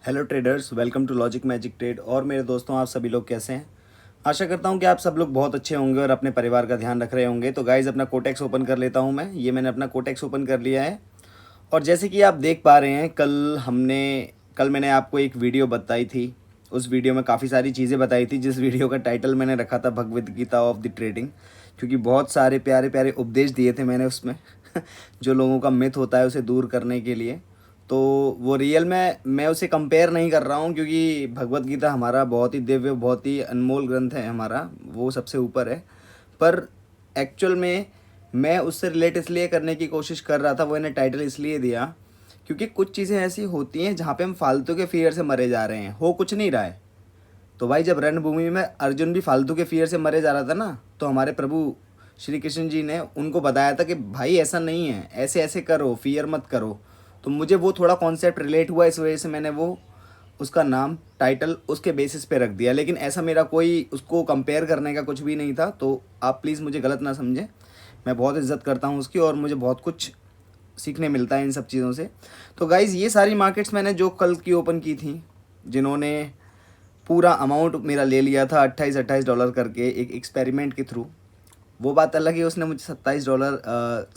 Hello traders, welcome to logic magic trade. और मेरे दोस्तों, आप सभी लोग कैसे हैं? आशा करता हूं कि आप सब लोग बहुत अच्छे होंगे और अपने परिवार का ध्यान रख रहे होंगे। तो गाइज़, अपना कोटेक्स ओपन कर लेता हूं मैं। ये मैंने अपना कोटेक्स ओपन कर लिया है। और जैसे कि आप देख पा रहे हैं, कल मैंने आपको एक वीडियो बताई थी। उस वीडियो में काफ़ी सारी चीज़ें बताई थी, जिस वीडियो का टाइटल मैंने रखा था Bhagavad Gita of the trading, क्योंकि बहुत सारे प्यारे प्यारे उपदेश दिए थे मैंने उसमें जो लोगों का मिथ होता है उसे दूर करने के लिए। तो वो रियल में मैं उसे कंपेयर नहीं कर रहा हूँ, क्योंकि भगवत गीता हमारा बहुत ही दिव्य, बहुत ही अनमोल ग्रंथ है हमारा, वो सबसे ऊपर है। पर एक्चुअल में मैं उससे रिलेट इसलिए करने की कोशिश कर रहा था, वो मैंने टाइटल इसलिए दिया क्योंकि कुछ चीज़ें ऐसी होती हैं जहाँ पे हम फालतू के फियर से मरे जा रहे हैं, हो कुछ नहीं रहा है। तो भाई, जब रणभूमि में अर्जुन भी फालतू के फियर से मरे जा रहा था ना, तो हमारे प्रभु श्री कृष्ण जी ने उनको बताया था कि भाई ऐसा नहीं है, ऐसे ऐसे करो, फियर मत करो। तो मुझे वो थोड़ा कॉन्सेप्ट रिलेट हुआ, इस वजह से मैंने वो उसका नाम टाइटल उसके बेसिस पे रख दिया। लेकिन ऐसा मेरा कोई उसको कंपेयर करने का कुछ भी नहीं था, तो आप प्लीज़ मुझे गलत ना समझें। मैं बहुत इज्जत करता हूँ उसकी, और मुझे बहुत कुछ सीखने मिलता है इन सब चीज़ों से। तो गाइज़, ये सारी मार्केट्स मैंने जो कल की ओपन की थी, जिन्होंने पूरा अमाउंट मेरा ले लिया था 28-28 डॉलर करके एक एक्सपेरिमेंट के थ्रू, वो बात अलग है, उसने मुझे $27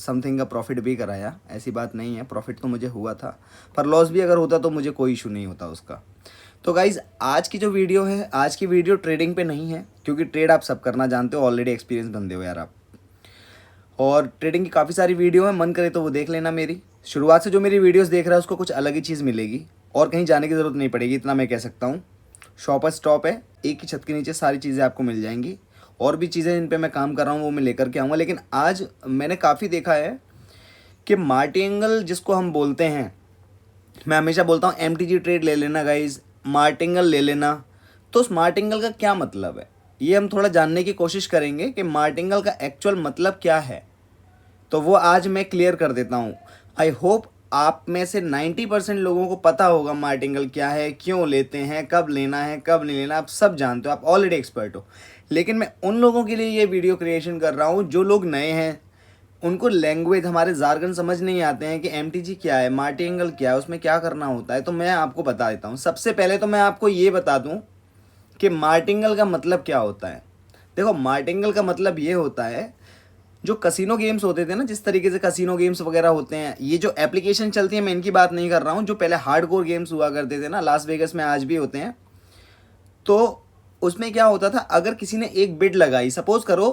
समथिंग का प्रॉफिट भी कराया। ऐसी बात नहीं है, प्रॉफिट तो मुझे हुआ था, पर लॉस भी अगर होता तो मुझे कोई इशू नहीं होता उसका। तो गाइज़, आज की जो वीडियो है, आज की वीडियो ट्रेडिंग पे नहीं है, क्योंकि ट्रेड आप सब करना जानते हो, ऑलरेडी एक्सपीरियंस बंदे हो यार आप। और ट्रेडिंग की काफ़ी सारी वीडियो है, मन करे तो वो देख लेना। मेरी शुरुआत से जो मेरी वीडियोस देख रहा है उसको कुछ अलग ही चीज़ मिलेगी, और कहीं जाने की ज़रूरत नहीं पड़ेगी, इतना मैं कह सकता हूँ। शॉप पर स्टॉप है, एक ही छत के नीचे सारी चीज़ें आपको मिल जाएंगी। और भी चीज़ें जिन पे मैं काम कर रहा हूँ वो मैं लेकर के आऊँगा। लेकिन आज मैंने काफ़ी देखा है कि मार्टिंगल जिसको हम बोलते हैं, मैं हमेशा बोलता हूँ MTG ट्रेड ले लेना गाइज, मार्टिंगल ले लेना। तो उस मार्टिंगल का क्या मतलब है, ये हम थोड़ा जानने की कोशिश करेंगे कि मार्टिंगल का एक्चुअल मतलब क्या है। तो वो आज मैं क्लियर कर देता हूँ। आई होप आप में से 90% लोगों को पता होगा मार्टिंगल क्या है, क्यों लेते हैं, कब लेना है, कब नहीं लेना, आप सब जानते हो, आप ऑलरेडी एक्सपर्ट हो। लेकिन मैं उन लोगों के लिए ये वीडियो क्रिएशन कर रहा हूँ जो लोग नए हैं, उनको लैंग्वेज, हमारे जार्गन समझ नहीं आते हैं कि MTG क्या है, मार्टिंगल क्या है, उसमें क्या करना होता है। तो मैं आपको बता देता हूँ। सबसे पहले तो मैं आपको ये बता दूँ कि मार्टिंगल का मतलब क्या होता है। देखो, मार्टिंगल का मतलब ये होता है, जो कसिनो गेम्स होते थे ना, जिस तरीके से कसिनो गेम्स वगैरह होते हैं, ये जो एप्लीकेशन चलती है, मैं इनकी बात नहीं कर रहा हूँ। जो पहले हार्डकोर गेम्स हुआ करते थे ना, लास वेगस में आज भी होते हैं, तो उसमें क्या होता था, अगर किसी ने एक बिड लगाई, सपोज करो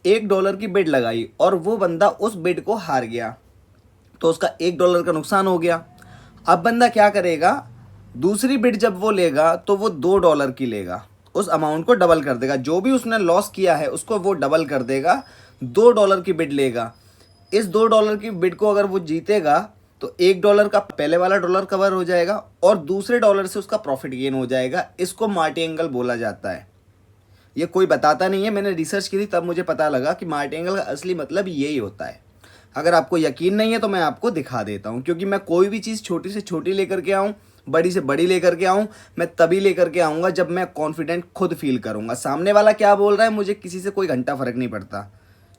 $1 की बिड लगाई, और वो बंदा उस बिड को हार गया, तो उसका $1 का नुकसान हो गया। अब बंदा क्या करेगा, दूसरी बिड जब वो लेगा तो वो $2 की लेगा, उस अमाउंट को डबल कर देगा। जो भी उसने लॉस किया है उसको वो डबल कर देगा, $2 की बिड लेगा। इस $2 की बिड को अगर वो जीतेगा तो $1 का पहले वाला डॉलर कवर हो जाएगा, और दूसरे डॉलर से उसका प्रॉफिट गेन हो जाएगा। इसको मार्टिंगल बोला जाता है। ये कोई बताता नहीं है, मैंने रिसर्च की थी तब मुझे पता लगा कि मार्टिंगल का असली मतलब यही होता है। अगर आपको यकीन नहीं है तो मैं आपको दिखा देता हूँ, क्योंकि मैं कोई भी चीज़ छोटी से छोटी लेकर के आऊँ, बड़ी से बड़ी लेकर के आऊँ, मैं तभी लेकर के आऊँगा जब मैं कॉन्फिडेंट खुद फील करूँगा। सामने वाला क्या बोल रहा है, मुझे किसी से कोई घंटा फ़र्क नहीं पड़ता।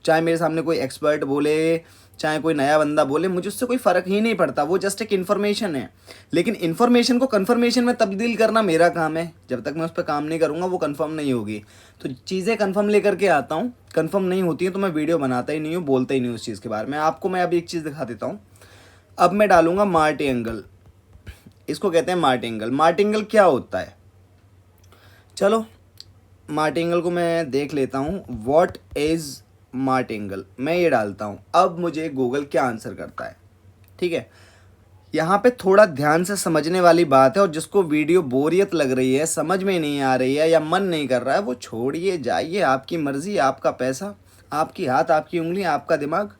चाहे मेरे सामने कोई एक्सपर्ट बोले, चाहे कोई नया बंदा बोले, मुझे उससे कोई फ़र्क ही नहीं पड़ता। वो जस्ट एक इन्फॉर्मेशन है। लेकिन इन्फॉर्मेशन को कन्फर्मेशन में तब्दील करना मेरा काम है। जब तक मैं उस पर काम नहीं करूँगा वो कन्फर्म नहीं होगी। तो चीज़ें कन्फर्म लेकर के आता हूँ, कन्फर्म नहीं होती हैं तो मैं वीडियो बनाता ही नहीं हूँ, बोलता ही नहीं उस चीज़ के बारे में। आपको मैं अभी एक चीज़ दिखा देता हूँ। अब मैं डालूंगा मार्टिंगल, इसको कहते हैं मार्टिंगल। मार्टिंगल क्या होता है, चलो मार्टिंगल को मैं देख लेता हूँ। व्हाट इज़ मार्टिंगल, मैं ये डालता हूँ। अब मुझे गूगल क्या आंसर करता है, ठीक है। यहाँ पे थोड़ा ध्यान से समझने वाली बात है, और जिसको वीडियो बोरियत लग रही है, समझ में नहीं आ रही है या मन नहीं कर रहा है, वो छोड़िए, जाइए, आपकी मर्ज़ी, आपका पैसा, आपकी हाथ, आपकी उंगली, आपका दिमाग,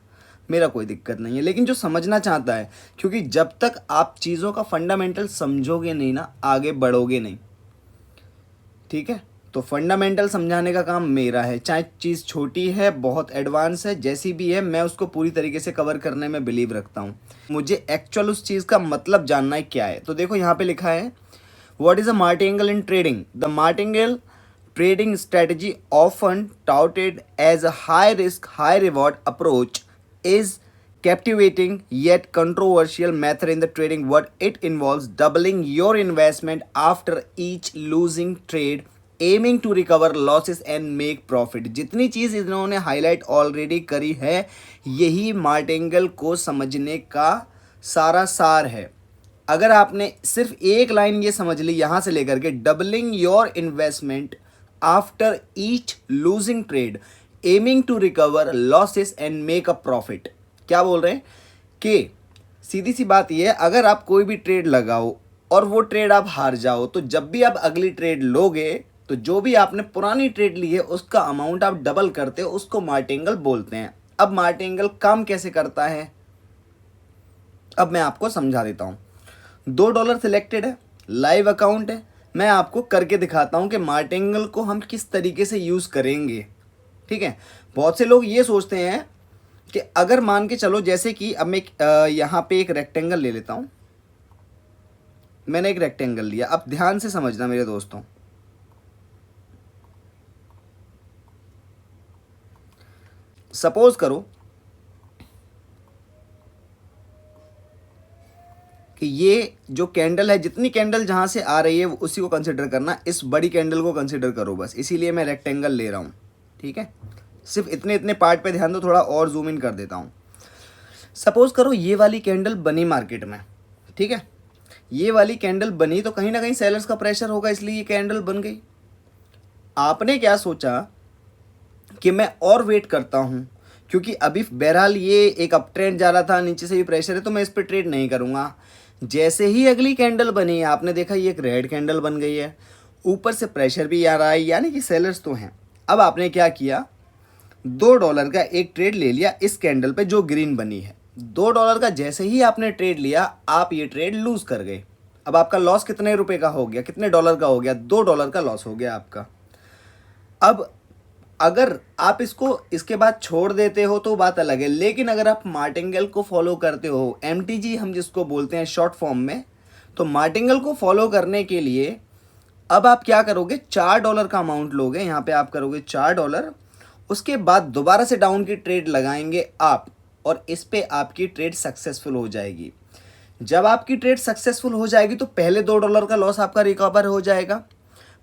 मेरा कोई दिक्कत नहीं है। लेकिन जो समझना चाहता है, क्योंकि जब तक आप चीज़ों का फंडामेंटल समझोगे नहीं ना, आगे बढ़ोगे नहीं, ठीक है। तो फंडामेंटल समझाने का काम मेरा है, चाहे चीज़ छोटी है, बहुत एडवांस है, जैसी भी है, मैं उसको पूरी तरीके से कवर करने में बिलीव रखता हूँ। मुझे एक्चुअल उस चीज़ का मतलब जानना है क्या है। तो देखो यहाँ पे लिखा है, what is a martingale in trading, the martingale trading strategy often touted as a high risk high reward approach is captivating yet controversial method in the trading what it involves doubling your investment after each losing trade aiming to recover losses and make profit। जितनी चीज़ इन्होंने highlight already करी है यही martingale को समझने का सारा सार है। अगर आपने सिर्फ एक लाइन ये समझ ली यहाँ से लेकर के doubling your investment after each losing trade aiming to recover losses and make a profit, क्या बोल रहे हैं कि सीधी सी बात यह है अगर आप कोई भी ट्रेड लगाओ और वो ट्रेड आप हार जाओ तो जब भी आप अगली ट्रेड लोगे तो जो भी आपने पुरानी ट्रेड ली है उसका अमाउंट आप डबल करते हो, उसको मार्टिंगल बोलते हैं। अब मार्टिंगल काम कैसे करता है अब मैं आपको समझा देता हूँ। $2 सिलेक्टेड है, लाइव अकाउंट है, मैं आपको करके दिखाता हूँ कि मार्टिंगल को हम किस तरीके से यूज़ करेंगे। ठीक है, बहुत से लोग ये सोचते हैं कि अगर मान के चलो जैसे कि अब मैं यहाँ पे एक रेक्टेंगल ले लेता हूँ, मैंने एक रेक्टेंगल लिया, अब ध्यान से समझना मेरे दोस्तों। सपोज करो कि ये जो कैंडल है, जितनी कैंडल जहाँ से आ रही है उसी को कंसिडर करना, इस बड़ी कैंडल को कंसिडर करो बस, इसीलिए मैं रेक्टेंगल ले रहा हूँ। ठीक है, सिर्फ इतने इतने पार्ट पे ध्यान दो, थोड़ा और जूम इन कर देता हूँ। सपोज करो ये वाली कैंडल बनी मार्केट में, ठीक है, ये वाली कैंडल बनी तो कहीं ना कहीं सेलर्स का प्रेशर होगा इसलिए ये कैंडल बन गई। आपने क्या सोचा कि मैं और वेट करता हूँ क्योंकि अभी बहरहाल ये एक अप ट्रेंड जा रहा था, नीचे से भी प्रेशर है तो मैं इस पर ट्रेड नहीं करूँगा। जैसे ही अगली कैंडल बनी है आपने देखा ये एक रेड कैंडल बन गई है, ऊपर से प्रेशर भी आ रहा है, यानी कि सेलर्स तो हैं। अब आपने क्या किया, $2 का एक ट्रेड ले लिया इस कैंडल पे जो ग्रीन बनी है। $2 का जैसे ही आपने ट्रेड लिया आप ये ट्रेड लूज कर गए। अब आपका लॉस कितने रुपए का हो गया, कितने डॉलर का हो गया, $2 का लॉस हो गया आपका। अब अगर आप इसको इसके बाद छोड़ देते हो तो बात अलग है, लेकिन अगर आप मार्टिंगल को फॉलो करते हो, MTG हम जिसको बोलते हैं शॉर्ट फॉर्म में, तो मार्टिंगल को फॉलो करने के लिए अब आप क्या करोगे, $4 का अमाउंट लोगे, यहाँ पे आप करोगे $4, उसके बाद दोबारा से डाउन की ट्रेड लगाएंगे आप और इस पे आपकी ट्रेड सक्सेसफुल हो जाएगी। जब आपकी ट्रेड सक्सेसफुल हो जाएगी तो पहले $2 का लॉस आपका रिकवर हो जाएगा,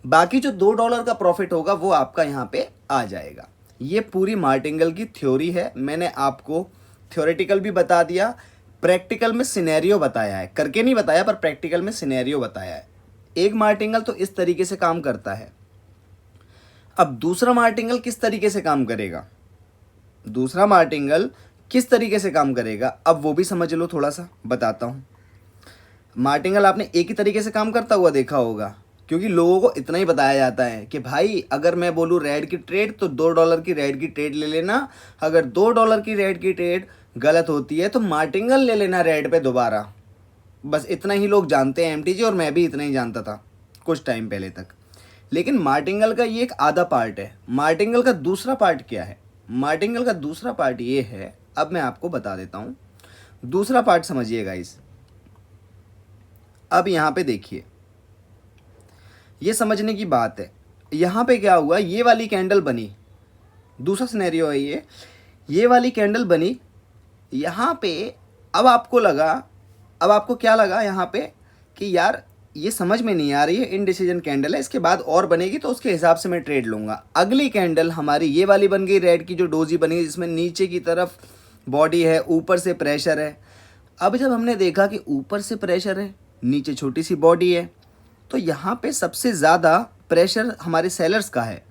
बाकी जो $2 का प्रॉफिट होगा वो आपका यहाँ पे आ जाएगा। ये पूरी मार्टिंगल की थ्योरी है, मैंने आपको थ्योरेटिकल भी बता दिया, प्रैक्टिकल में सिनेरियो बताया है, करके नहीं बताया पर प्रैक्टिकल में सिनेरियो बताया है। एक मार्टिंगल तो इस तरीके से काम करता है। अब दूसरा मार्टिंगल किस तरीके से काम करेगा, दूसरा मार्टिंगल किस तरीके से काम करेगा अब वो भी समझ लो, थोड़ा सा बताता हूँ। मार्टिंगल आपने एक ही तरीके से काम करता हुआ देखा होगा, क्योंकि लोगों को इतना ही बताया जाता है कि भाई अगर मैं बोलूँ रेड की ट्रेड तो $2 की रेड की ट्रेड ले लेना, अगर $2 की रेड की ट्रेड गलत होती है तो मार्टिंगल ले लेना रेड पे दोबारा। बस इतना ही लोग जानते हैं MTG, और मैं भी इतना ही जानता था कुछ टाइम पहले तक। लेकिन मार्टिंगल का ये एक आधा पार्ट है। मार्टिंगल का दूसरा पार्ट क्या है, मार्टिंगल का दूसरा पार्ट ये है, अब मैं आपको बता देता हूँ। दूसरा पार्ट समझिए गाइस, अब यहाँ पे देखिए, ये समझने की बात है। यहाँ पे क्या हुआ, ये वाली कैंडल बनी, दूसरा सिनेरियो है ये वाली कैंडल बनी यहाँ पे। अब आपको लगा, अब आपको क्या लगा यहाँ पे कि यार ये समझ में नहीं आ रही है, इनडिसीजन कैंडल है, इसके बाद और बनेगी तो उसके हिसाब से मैं ट्रेड लूँगा। अगली कैंडल हमारी ये वाली बन गई, रेड की जो डोजी बनी, जिसमें नीचे की तरफ बॉडी है, ऊपर से प्रेशर है। अब जब हमने देखा कि ऊपर से प्रेशर है, नीचे छोटी सी बॉडी है, तो यहाँ पे सबसे ज़्यादा प्रेशर हमारे सेलर्स का है।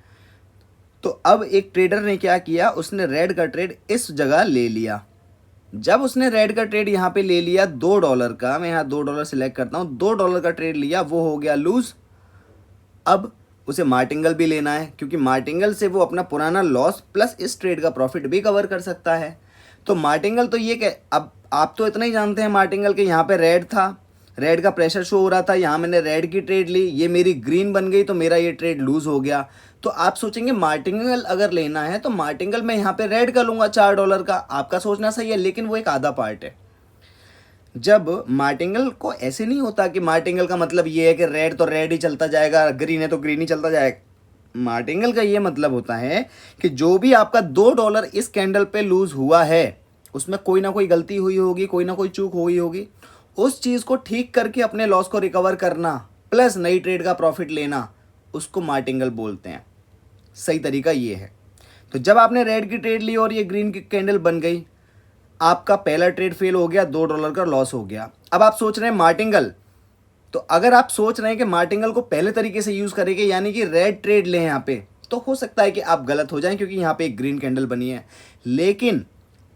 तो अब एक ट्रेडर ने क्या किया, उसने रेड का ट्रेड इस जगह ले लिया। जब उसने रेड का ट्रेड यहाँ पे ले लिया $2 का, मैं यहाँ $2 सिलेक्ट करता हूँ, $2 का ट्रेड लिया, वो हो गया लूज। अब उसे मार्टिंगल भी लेना है क्योंकि मार्टिंगल से वो अपना पुराना लॉस प्लस इस ट्रेड का प्रॉफिट भी कवर कर सकता है। तो मार्टिंगल तो ये कि अब आप तो इतना ही जानते हैं मार्टिंगल के, यहाँ पे रेड था, रेड का प्रेशर शो हो रहा था, यहाँ मैंने रेड की ट्रेड ली, ये मेरी ग्रीन बन गई तो मेरा ये ट्रेड लूज हो गया। तो आप सोचेंगे मार्टिंगल अगर लेना है तो मार्टिंगल मैं यहाँ पे रेड का लूँगा $4 का, आपका सोचना सही है, लेकिन वो एक आधा पार्ट है। जब मार्टिंगल को ऐसे नहीं होता कि मार्टिंगल का मतलब ये है कि रेड तो रेड ही चलता जाएगा, ग्रीन है तो ग्रीन ही चलता जाएगा। मार्टिंगल का ये मतलब होता है कि जो भी आपका $2 इस कैंडल पे लूज हुआ है उसमें कोई ना कोई गलती हुई होगी, कोई ना कोई चूक हुई होगी। उस चीज़ को ठीक करके अपने लॉस को रिकवर करना प्लस नई ट्रेड का प्रॉफिट लेना, उसको मार्टिंगल बोलते हैं। सही तरीका ये है। तो जब आपने रेड की ट्रेड ली और ये ग्रीन की कैंडल बन गई, आपका पहला ट्रेड फेल हो गया, $2 का लॉस हो गया। अब आप सोच रहे हैं मार्टिंगल, तो अगर आप सोच रहे हैं कि मार्टिंगल को पहले तरीके से यूज़ करेंगे यानी कि रेड ट्रेड लें यहाँ पे, तो हो सकता है कि आप गलत हो जाएं क्योंकि यहाँ पे एक ग्रीन कैंडल बनी है। लेकिन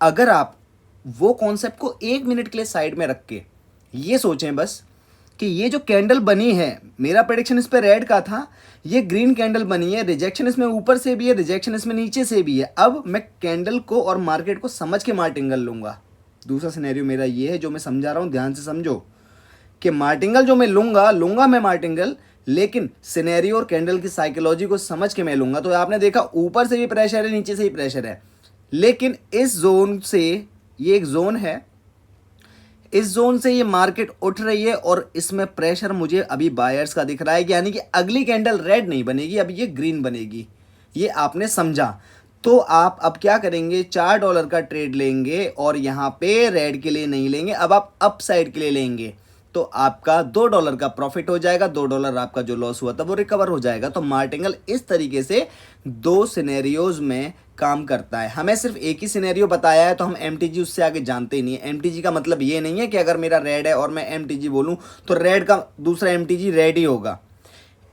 अगर आप वो कॉन्सेप्ट को 1 मिनट के लिए साइड में रख के ये सोचें बस कि ये जो कैंडल बनी है, मेरा प्रेडिक्शन इस पे रेड का था, ये ग्रीन कैंडल बनी है, रिजेक्शन इसमें ऊपर से भी है, रिजेक्शन इसमें नीचे से भी है। अब मैं कैंडल को और मार्केट को समझ के मार्टिंगल लूँगा। दूसरा सिनेरियो मेरा ये है जो मैं समझा रहा हूँ, ध्यान से समझो कि मार्टिंगल जो मैं लूँगा मैं मार्टिंगल, लेकिन सिनेरियो और कैंडल की साइकोलॉजी को समझ के मैं लूँगा। तो आपने देखा ऊपर से भी प्रेशर है, नीचे से भी प्रेशर है, लेकिन इस जोन से, ये एक जोन है, इस जोन से ये मार्केट उठ रही है और इसमें प्रेशर मुझे अभी बायर्स का दिख रहा है, यानी कि अगली कैंडल रेड नहीं बनेगी, अब ये ग्रीन बनेगी। ये आपने समझा। तो आप अब क्या करेंगे, $4 का ट्रेड लेंगे और यहाँ पे रेड के लिए नहीं लेंगे, अब आप अप साइड के लिए लेंगे, तो आपका $2 का प्रॉफिट हो जाएगा। $2 आपका जो लॉस हुआ था वो रिकवर हो जाएगा। तो मार्टिंगल इस तरीके से 2 सिनेरियोज में काम करता है। हमें सिर्फ एक ही सिनेरियो बताया है तो हम MTG उससे आगे जानते ही नहीं है। MTG का मतलब ये नहीं है कि अगर मेरा रेड है और मैं MTG बोलूं तो रेड का दूसरा MTG रेड ही होगा।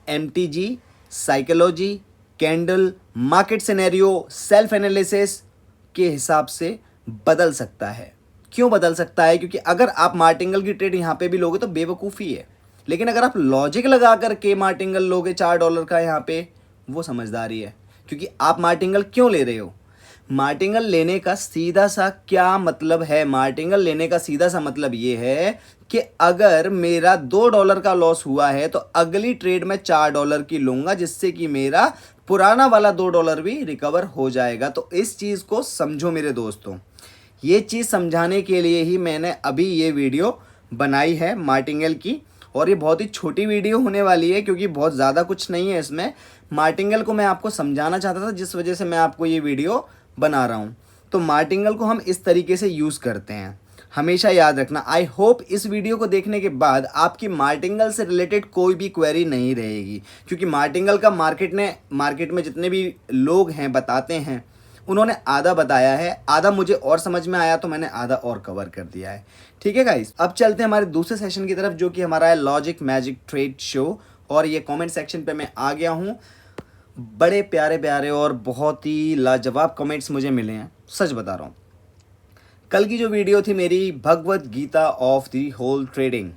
MTG psychology, candle, market scenario, self analysis के हिसाब से बदल सकता है। क्यों बदल सकता है? क्योंकि अगर आप मार्टिंगल की ट्रेड यहाँ पे भी लोगे तो बेवकूफ़ी है, लेकिन अगर आप लॉजिक लगा करके मार्टिंगल लोगे $4 का यहाँ पे, वो समझदारी है। क्योंकि आप मार्टिंगल क्यों ले रहे हो? मार्टिंगल लेने का सीधा सा क्या मतलब है? मार्टिंगल लेने का सीधा सा मतलब ये है कि अगर मेरा $2 का लॉस हुआ है तो अगली ट्रेड में $4 की लूँगा, जिससे कि मेरा पुराना वाला $2 भी रिकवर हो जाएगा। तो इस चीज़ को समझो मेरे दोस्तों। ये चीज़ समझाने के लिए ही मैंने अभी ये वीडियो बनाई है मार्टिंगल की, और ये बहुत ही छोटी वीडियो होने वाली है क्योंकि बहुत ज़्यादा कुछ नहीं है इसमें। मार्टिंगल को मैं आपको समझाना चाहता था, जिस वजह से मैं आपको ये वीडियो बना रहा हूँ। तो मार्टिंगल को हम इस तरीके से यूज़ करते हैं, हमेशा याद रखना। आई होप इस वीडियो को देखने के बाद आपकी मार्टिंगल से रिलेटेड कोई भी क्वेरी नहीं रहेगी, क्योंकि मार्टिंगल का मार्केट में जितने भी लोग हैं बताते हैं, उन्होंने आधा बताया है, आधा मुझे और समझ में आया तो मैंने आधा और कवर कर दिया है। ठीक है गाइस, अब चलते हैं हमारे दूसरे सेशन की तरफ जो कि हमारा है लॉजिक मैजिक ट्रेड शो। और ये कमेंट सेक्शन पे मैं आ गया हूँ। बड़े प्यारे प्यारे और बहुत ही लाजवाब कमेंट्स मुझे मिले हैं, सच बता रहा हूँ। कल की जो वीडियो थी मेरी Bhagavad Gita of the whole trading,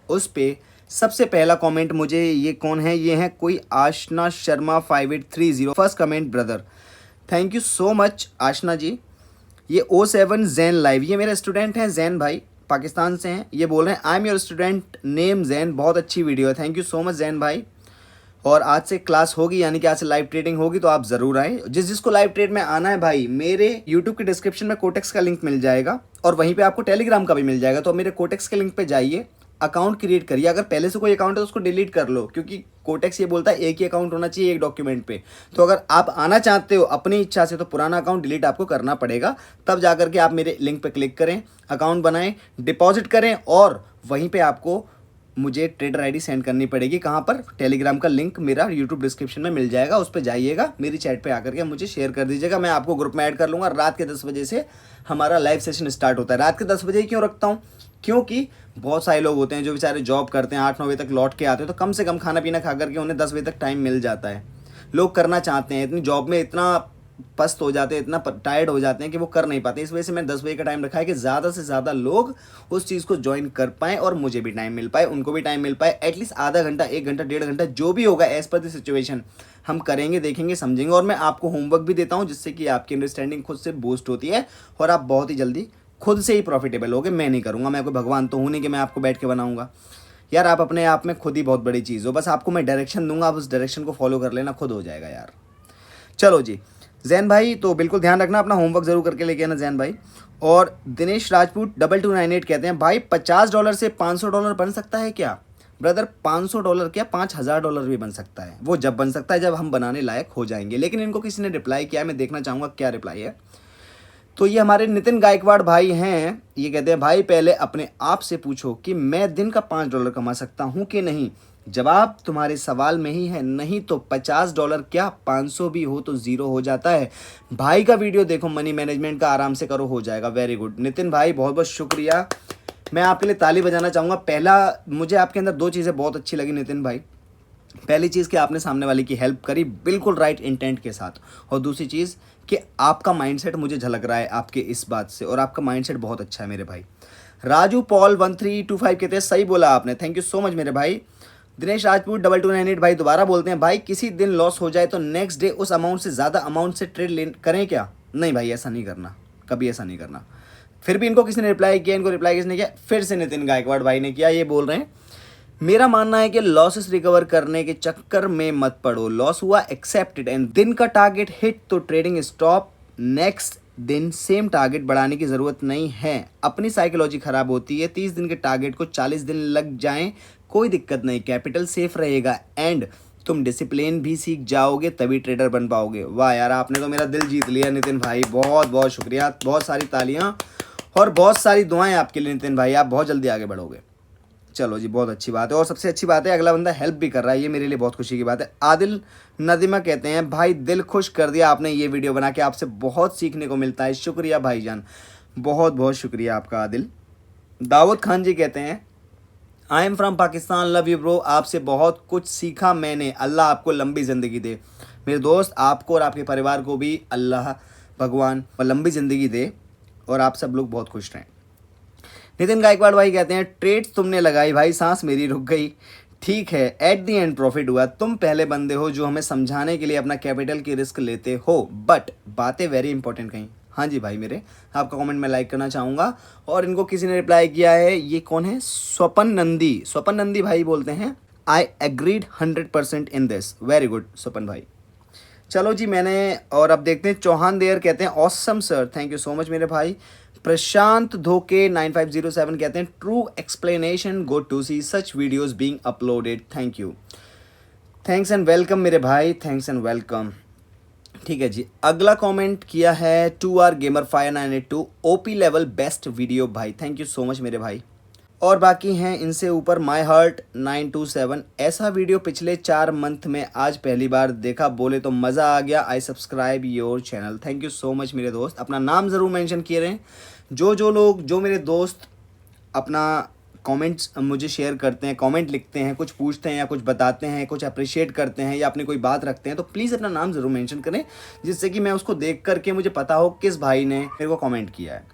उस पे सबसे पहला कमेंट मुझे, ये कौन है? ये है कोई Aashna Sharma 5830। First comment brother, thank you so much Aashna ji. ये O7 जैन लाइव, ये मेरे स्टूडेंट हैं जैन भाई, पाकिस्तान से हैं। ये बोल रहे हैं I am your student name Jain, बहुत अच्छी वीडियो है, thank you so much Jain भाई। और आज से क्लास होगी, यानी कि आज से लाइव ट्रेडिंग होगी, तो आप ज़रूर आएँ। जिसको लाइव ट्रेड में आना है भाई, मेरे यूट्यूब के डिस्क्रिप्शन में कोटेक्स का लिंक मिल जाएगा और वहीं पे आपको टेलीग्राम का भी मिल जाएगा। तो मेरे कोटेक्स के लिंक पे जाइए, अकाउंट क्रिएट करिए। अगर पहले से कोई अकाउंट है तो उसको डिलीट कर लो, क्योंकि कोटेक्स ये बोलता है एक ही अकाउंट होना चाहिए एक डॉक्यूमेंट पे। तो अगर आप आना चाहते हो अपनी इच्छा से, तो पुराना अकाउंट डिलीट आपको करना पड़ेगा। तब जाकर के आप मेरे लिंक पे क्लिक करें, अकाउंट बनाएं, डिपॉजिट करें, और वहीं पे आपको मुझे ट्रेडर आईडी सेंड करनी पड़ेगी। कहाँ पर? टेलीग्राम का लिंक मेरा यूट्यूब डिस्क्रिप्शन में मिल जाएगा, उस पर जाइएगा, मेरी चैट पे आकर के मुझे शेयर कर दीजिएगा, मैं आपको ग्रुप में ऐड कर लूँगा। रात के 10 बजे से हमारा लाइव सेशन स्टार्ट होता है। रात के 10 बजे क्यों रखता हूँ? क्योंकि बहुत सारे लोग होते हैं जो बेचारे जॉब करते हैं, 8-9 बजे तक लौट के आते हैं, तो कम से कम खाना पीना खा करके उन्हें 10 बजे तक टाइम मिल जाता है। लोग करना चाहते हैं, इतनी जॉब में इतना पस्त हो जाते हैं, इतना टायर्ड हो जाते हैं कि वो कर नहीं पाते। इस वजह से मैं 10 बजे का टाइम रखा है कि ज़्यादा से ज़्यादा लोग उस चीज़ को ज्वाइन कर पाएँ और मुझे भी टाइम मिल पाए, उनको भी टाइम मिल पाए। एटलीस्ट आधा घंटा, 1 घंटा, 1.5 घंटा, जो भी होगा एज़ पर द सिचुएशन हम करेंगे, देखेंगे, समझेंगे। और मैं आपको होमवर्क भी देता हूँ, जिससे कि आपकी अंडरस्टैंडिंग खुद से बूस्ट होती है और आप बहुत ही जल्दी खुद से ही प्रॉफिटेबल होगे। मैं नहीं करूँगा, मैं कोई भगवान तो हूँ नहीं कि मैं आपको बैठ के बनाऊँगा यार। आप अपने आप में खुद ही बहुत बड़ी चीज़ हो, बस आपको मैं डायरेक्शन दूंगा, आप उस डायरेक्शन को फॉलो कर लेना, खुद हो जाएगा यार। चलो जी जैन भाई, तो बिल्कुल ध्यान रखना, अपना होमवर्क जरूर करके लेके आना जैन भाई। और दिनेश राजपूत 2298 कहते हैं भाई $50 से $500 बन सकता है क्या? ब्रदर $500 क्या, $5000 भी बन सकता है। वो जब बन सकता है जब हम बनाने लायक हो जाएंगे। लेकिन इनको किसी ने रिप्लाई किया है, मैं देखना चाहूँगा क्या रिप्लाई है। तो ये हमारे नितिन गायकवाड़ भाई हैं। ये कहते हैं भाई पहले अपने आप से पूछो कि मैं दिन का $5 कमा सकता हूँ कि नहीं। जवाब तुम्हारे सवाल में ही है, नहीं तो $50 क्या 500 भी हो तो ज़ीरो हो जाता है। भाई का वीडियो देखो मनी मैनेजमेंट का, आराम से करो, हो जाएगा। वेरी गुड नितिन भाई, बहुत बहुत शुक्रिया। मैं आपके लिए ताली बजाना चाहूँगा। पहला, मुझे आपके अंदर दो चीज़ें बहुत अच्छी लगी नितिन भाई। पहली चीज़ कि आपने सामने वाले की हेल्प करी बिल्कुल राइट इंटेंट के साथ, और दूसरी चीज़ कि आपका माइंडसेट मुझे झलक रहा है आपके इस बात से, और आपका माइंडसेट बहुत अच्छा है मेरे भाई। राजू पॉल 1325 कहते हैं सही बोला आपने, थैंक यू सो मच मेरे भाई। दिनेश राजपूत 2298 भाई दोबारा बोलते हैं भाई किसी दिन लॉस हो जाए तो नेक्स्ट डे उस अमाउंट से ज़्यादा अमाउंट से ट्रेड ले करें क्या। नहीं भाई, ऐसा नहीं करना, कभी ऐसा नहीं करना। फिर भी इनको किसी ने रिप्लाई किया, इनको रिप्लाई किसने किया, फिर से नितिन गायकवाड़ भाई ने किया। ये बोल रहे हैं मेरा मानना है कि लॉसेस रिकवर करने के चक्कर में मत पड़ो, लॉस हुआ एक्सेप्टेड एंड दिन का टारगेट हिट तो ट्रेडिंग स्टॉप, नेक्स्ट दिन सेम टारगेट बढ़ाने की ज़रूरत नहीं है। अपनी साइकोलॉजी ख़राब होती है, 30 दिन के टारगेट को 40 दिन लग जाएं कोई दिक्कत नहीं, कैपिटल सेफ रहेगा एंड तुम डिसिप्लिन भी सीख जाओगे तभी ट्रेडर बन पाओगे। वाह यार, आपने तो मेरा दिल जीत लिया नितिन भाई, बहुत बहुत शुक्रिया। बहुत सारी तालियाँ और बहुत सारी दुआएं आपके लिए नितिन भाई, आप बहुत जल्दी आगे बढ़ोगे। चलो जी, बहुत अच्छी बात है, और सबसे अच्छी बात है अगला बंदा हेल्प भी कर रहा है, ये मेरे लिए बहुत खुशी की बात है। आदिल नदीमा कहते हैं भाई दिल खुश कर दिया आपने ये वीडियो बना के, आपसे बहुत सीखने को मिलता है, शुक्रिया भाईजान, बहुत बहुत शुक्रिया आपका आदिल। दाऊद खान जी कहते हैं आई am from Pakistan, love you bro, आपसे बहुत कुछ सीखा मैंने, अल्लाह आपको लंबी ज़िंदगी दे। मेरे दोस्त, आपको और आपके परिवार को भी अल्लाह भगवान लंबी ज़िंदगी दे और आप सब लोग बहुत खुश रहें। नितिन गायकवाड़ भाई कहते हैं ट्रेड तुमने लगाई भाई, सांस मेरी रुक गई, ठीक है एट द एंड प्रॉफिट हुआ, तुम पहले बंदे हो जो हमें समझाने के लिए अपना कैपिटल की रिस्क लेते हो, बट बातें वेरी इंपॉर्टेंट कहीं। हाँ जी भाई मेरे, आपका कमेंट मैं लाइक करना चाहूँगा। और इनको किसी ने रिप्लाई किया है, ये कौन है, स्वपन नंदी, स्वपन नंदी भाई बोलते हैं I agreed 100% in this, very good Swapan भाई। चलो जी, मैंने, और अब देखते हैं चौहान देयर कहते हैं awesome sir, thank you so much मेरे भाई। प्रशांत धोके 9507 कहते हैं true explanation, good to see such videos being uploaded, thank you, thanks and welcome मेरे भाई, थैंक्स एंड वेलकम। ठीक है जी, अगला कमेंट किया है 2R gamer 5982 OP level best video भाई, थैंक यू सो मच मेरे भाई। और बाकी हैं इनसे ऊपर माई हार्ट 927, ऐसा वीडियो पिछले 4 मंथ में आज पहली बार देखा, बोले तो मज़ा आ गया, I subscribe your channel, thank you so much मेरे दोस्त। अपना नाम ज़रूर मेंशन किए रहें। जो लोग, जो मेरे दोस्त अपना कमेंट्स मुझे शेयर करते हैं, कमेंट लिखते हैं, कुछ पूछते हैं या कुछ बताते हैं, कुछ अप्रिशिएट करते हैं या अपनी कोई बात रखते हैं, तो प्लीज़ अपना नाम ज़रूर मेंशन करें, जिससे कि मैं उसको देख करके मुझे पता हो किस भाई ने मेरे को कमेंट किया है।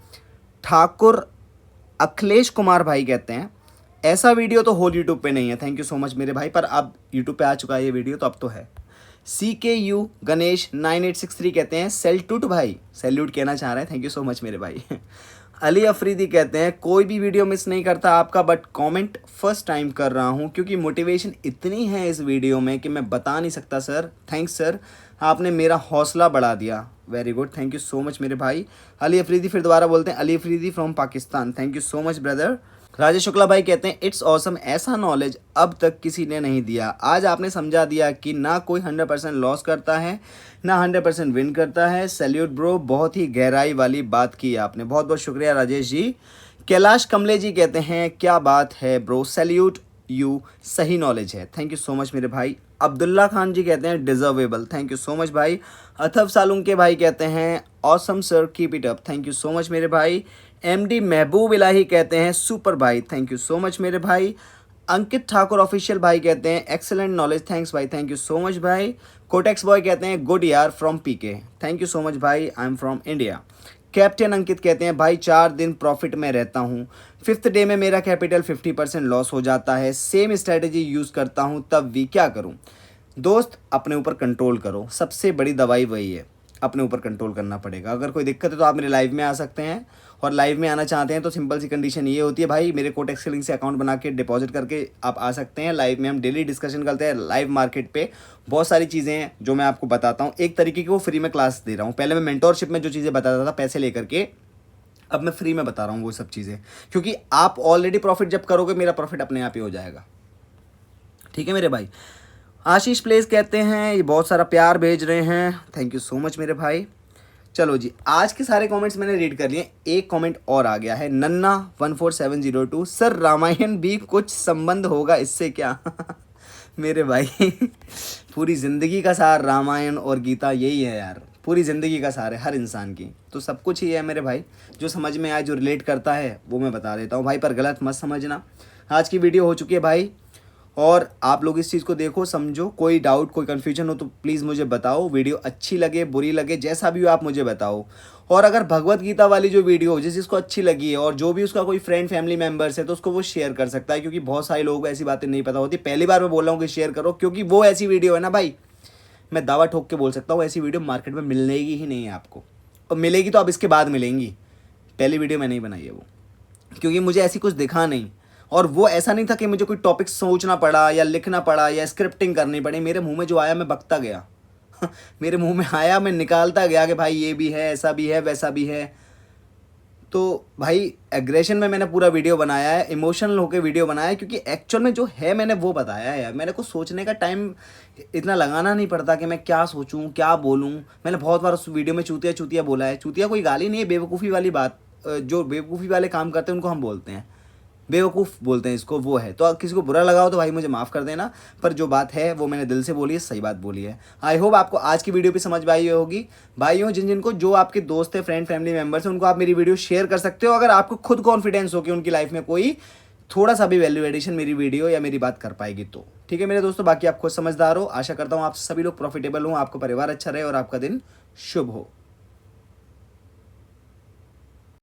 ठाकुर अखिलेश कुमार भाई कहते हैं ऐसा वीडियो तो होल यूट्यूब पे नहीं है, थैंक यू सो मच मेरे भाई, पर अब यूट्यूब पे आ चुका है ये वीडियो, तो अब तो है। CKU गणेश 9863 कहते हैं सेल्टूट भाई, सैल्यूट कहना चाह रहे हैं, थैंक यू सो मच मेरे भाई। अली अफरीदी कहते हैं कोई भी वीडियो मिस नहीं करता आपका, बट कमेंट फर्स्ट टाइम कर रहा हूं क्योंकि मोटिवेशन इतनी है इस वीडियो में कि मैं बता नहीं सकता सर, थैंक्स सर, आपने मेरा हौसला बढ़ा दिया, very good, thank you so much मेरे भाई। अली अफरीदी फिर दोबारा बोलते हैं, Ali Afridi from Pakistan, thank you so much brother. Rajesh Shukla भाई कहते हैं इट्स ऑसम, ऐसा नॉलेज अब तक किसी ने नहीं दिया, आज आपने समझा दिया कि ना कोई 100% लॉस करता है ना 100% विन करता है, सैल्यूट ब्रो, बहुत ही गहराई वाली बात की आपने, बहुत बहुत शुक्रिया राजेश जी। कैलाश कमले जी कहते हैं क्या बात है ब्रो, सैल्यूट यू, सही नॉलेज है, थैंक यू सो मच मेरे भाई। अब्दुल्ला खान जी कहते हैं deservable, thank you so much भाई। अथव सालुंके भाई कहते हैं awesome sir, keep it up, thank you so much मेरे भाई। MD महबूब इलाही कहते हैं सुपर भाई, थैंक यू सो मच मेरे भाई। अंकित ठाकुर ऑफिशियल भाई कहते हैं एक्सेलेंट नॉलेज, थैंक्स भाई, थैंक यू सो मच भाई। कोटेक्स बॉय कहते हैं गुड यार from PK, thank you so much भाई, I am from India. Captain Ankit कहते हैं भाई 4 दिन प्रॉफिट में रहता हूँ, 5th डे में मेरा कैपिटल 50% लॉस हो जाता है, सेम स्ट्रेटेजी यूज़ करता हूँ, तब भी क्या करूँ। दोस्त अपने ऊपर कंट्रोल करो, सबसे बड़ी दवाई वही है, अपने ऊपर कंट्रोल करना पड़ेगा। अगर कोई दिक्कत है तो आप मेरे लाइव में आ सकते हैं, और लाइव में आना चाहते हैं तो सिंपल सी कंडीशन ये होती है भाई, मेरे कोटेक्स के लिंक से अकाउंट बना के डिपॉजिट करके आप आ सकते हैं। लाइव में हम डेली डिस्कशन करते हैं, लाइव मार्केट पे बहुत सारी चीज़ें हैं जो मैं आपको बताता हूँ, एक तरीके की वो फ्री में क्लास दे रहा हूँ। पहले मैं मेंटोरशिप में जो चीज़ें बताता था पैसे लेकर के, अब मैं फ्री में बता रहा हूँ वो सब चीज़ें, क्योंकि आप ऑलरेडी प्रॉफिट जब करोगे मेरा प्रॉफिट अपने आप ही हो जाएगा, ठीक है मेरे भाई। आशीष प्लेस कहते हैं ये बहुत सारा प्यार भेज रहे हैं, थैंक यू सो मच मेरे भाई। चलो जी, आज के सारे कमेंट्स मैंने रीड कर लिए। एक कमेंट और आ गया है, नन्ना 14702, सर रामायण भी कुछ संबंध होगा इससे क्या? मेरे भाई पूरी ज़िंदगी का सार रामायण और गीता यही है यार, पूरी ज़िंदगी का सार है हर इंसान की, तो सब कुछ ही है मेरे भाई। जो समझ में आए, जो रिलेट करता है वो मैं बता देता हूँ भाई, पर गलत मत समझना। आज की वीडियो हो चुकी है भाई, और आप लोग इस चीज़ को देखो, समझो। कोई डाउट, कोई कन्फ्यूजन हो तो प्लीज़ मुझे बताओ। वीडियो अच्छी लगे, बुरी लगे, जैसा भी हो आप मुझे बताओ। और अगर भगवत गीता वाली जो वीडियो हो, जिस जिसको अच्छी लगी है और जो भी उसका कोई फ्रेंड फैमिली मेम्बर्स है, तो उसको वो शेयर कर सकता है, क्योंकि बहुत सारे लोगों को ऐसी बातें नहीं पता होती। पहली बार मैं बोल रहा हूँ कि शेयर करो, क्योंकि वो ऐसी वीडियो है ना भाई, मैं दावा ठोक के बोल सकता हूँ ऐसी वीडियो मार्केट में मिलेगी ही नहीं है आपको, और मिलेगी तो अब इसके बाद मिलेंगी। पहली वीडियो मैंने ही बनाई है वो, क्योंकि मुझे ऐसी कुछ दिखा नहीं। और वो ऐसा नहीं था कि मुझे कोई टॉपिक सोचना पड़ा या लिखना पड़ा या स्क्रिप्टिंग करनी पड़ी। मेरे मुंह में जो आया मैं बकता गया मेरे मुंह में आया मैं निकालता गया कि भाई ये भी है, ऐसा भी है, वैसा भी है। तो भाई एग्रेशन में मैंने पूरा वीडियो बनाया है, इमोशनल होकर वीडियो बनाया है, क्योंकि एक्चुअल में जो है मैंने वो बताया है यार। मेरे को सोचने का टाइम इतना लगाना नहीं पड़ता कि मैं क्या सोचूं, क्या बोलूं। मैंने बहुत बार उस वीडियो में चूतिया चूतिया बोला है। चूतिया कोई गाली नहीं है, बेवकूफ़ी वाली बात। जो बेवकूफ़ी वाले काम करते हैं उनको हम बोलते हैं बेवकूफ़, बोलते हैं इसको, वो है। तो किसी को बुरा लगा हो तो भाई मुझे माफ़ कर देना, पर जो बात है वो मैंने दिल से बोली है, सही बात बोली है। आई होप आपको आज की वीडियो भी समझ में आई होगी। भाइयों, जिन जिनको, जो आपके दोस्त है, फ्रेंड फैमिली मेम्बर्स हैं, उनको आप मेरी वीडियो शेयर कर सकते हो, अगर आपको खुद कॉन्फिडेंस हो कि उनकी लाइफ में कोई थोड़ा सा भी वैल्यू एडिशन मेरी वीडियो या मेरी बात कर पाएगी तो। ठीक है मेरे दोस्तों, बाकी आप खुद समझदार हो। आशा करता हूँ आप सभी लोग प्रॉफिटेबल हो, आपका परिवार अच्छा रहे और आपका दिन शुभ हो।